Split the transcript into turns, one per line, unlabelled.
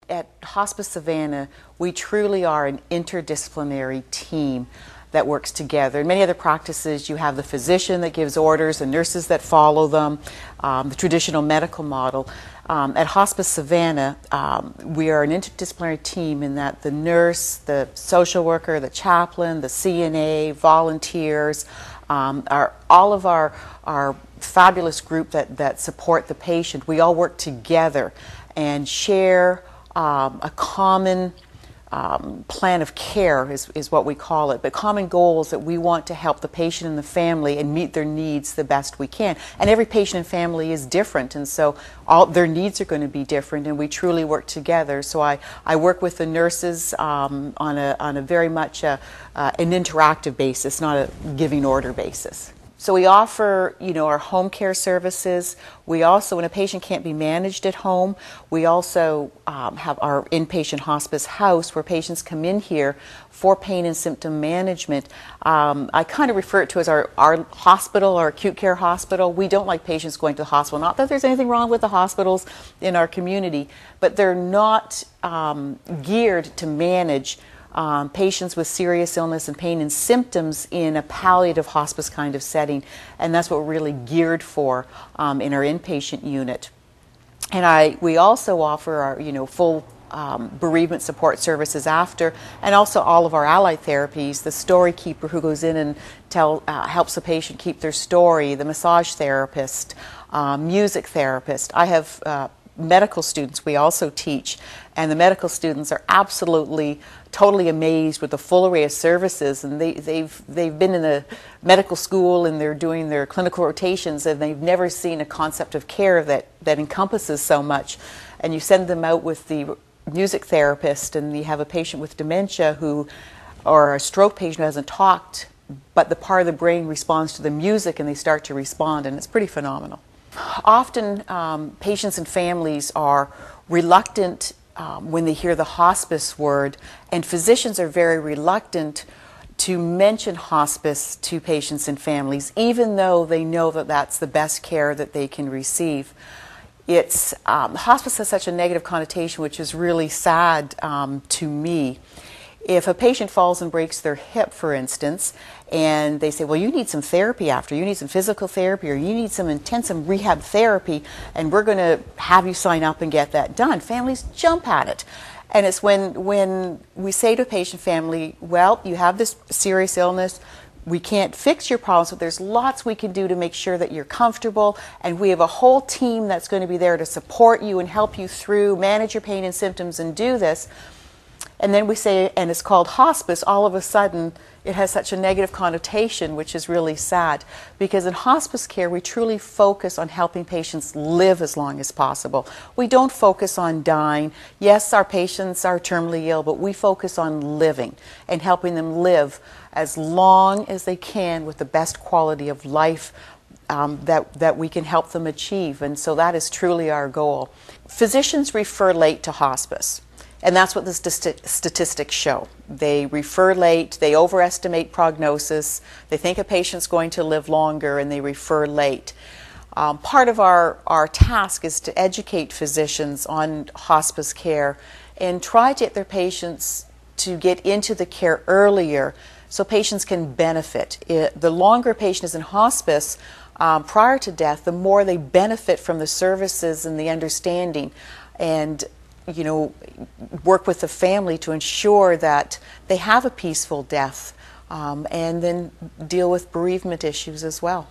at Hospice Savannah, we truly are an interdisciplinary team that works together. In many other practices, you have the physician that gives orders and nurses that follow them, the traditional medical model. At Hospice Savannah, we are an interdisciplinary team in that the nurse, the social worker, the chaplain, the CNA, volunteers, all of our fabulous group that support the patient, we all work together and share a common plan of care is what we call it, but common goals that we want to help the patient and the family and meet their needs the best we can. And every patient and family is different, and so all their needs are going to be different, and we truly work together. So I work with the nurses on a very much an interactive basis, not a giving order basis. So we offer, our home care services. We also, when a patient can't be managed at home, we also have our inpatient hospice house where patients come in here for pain and symptom management. I kind of refer it to as our hospital, our acute care hospital. We don't like patients going to the hospital. Not that there's anything wrong with the hospitals in our community, but they're not geared to manage patients with serious illness and pain and symptoms in a palliative hospice kind of setting, and that's what we're really geared for in our inpatient unit. And we also offer our full bereavement support services after, and also all of our allied therapies, the story keeper who goes in and helps the patient keep their story, the massage therapist, music therapist. I have medical students we also teach, and the medical students are absolutely totally amazed with the full array of services, and they've been in a medical school and they're doing their clinical rotations, and they've never seen a concept of care that encompasses so much. And you send them out with the music therapist, and you have a patient with dementia or a stroke patient who hasn't talked, but the part of the brain responds to the music and they start to respond, and it's pretty phenomenal. Often patients and families are reluctant when they hear the hospice word, and physicians are very reluctant to mention hospice to patients and families, even though they know that that's the best care that they can receive. Hospice has such a negative connotation, which is really sad to me. If a patient falls and breaks their hip, for instance, and they say, well, you need some therapy after, you need some physical therapy, or you need some intensive rehab therapy, and we're going to have you sign up and get that done, families jump at it. And it's when we say to a patient family, well, you have this serious illness, we can't fix your problems, but there's lots we can do to make sure that you're comfortable, and we have a whole team that's going to be there to support you and help you through, manage your pain and symptoms and do this. And then we say, and it's called hospice, all of a sudden it has such a negative connotation, which is really sad. Because in hospice care, we truly focus on helping patients live as long as possible. We don't focus on dying. Yes, our patients are terminally ill, but we focus on living and helping them live as long as they can with the best quality of life that we can help them achieve. And so that is truly our goal. Physicians refer late to hospice. And that's what the statistics show. They refer late, they overestimate prognosis, they think a patient's going to live longer, and they refer late. Part of our task is to educate physicians on hospice care and try to get their patients to get into the care earlier so patients can benefit. The longer a patient is in hospice prior to death, the more they benefit from the services and the understanding, and work with the family to ensure that they have a peaceful death, and then deal with bereavement issues as well.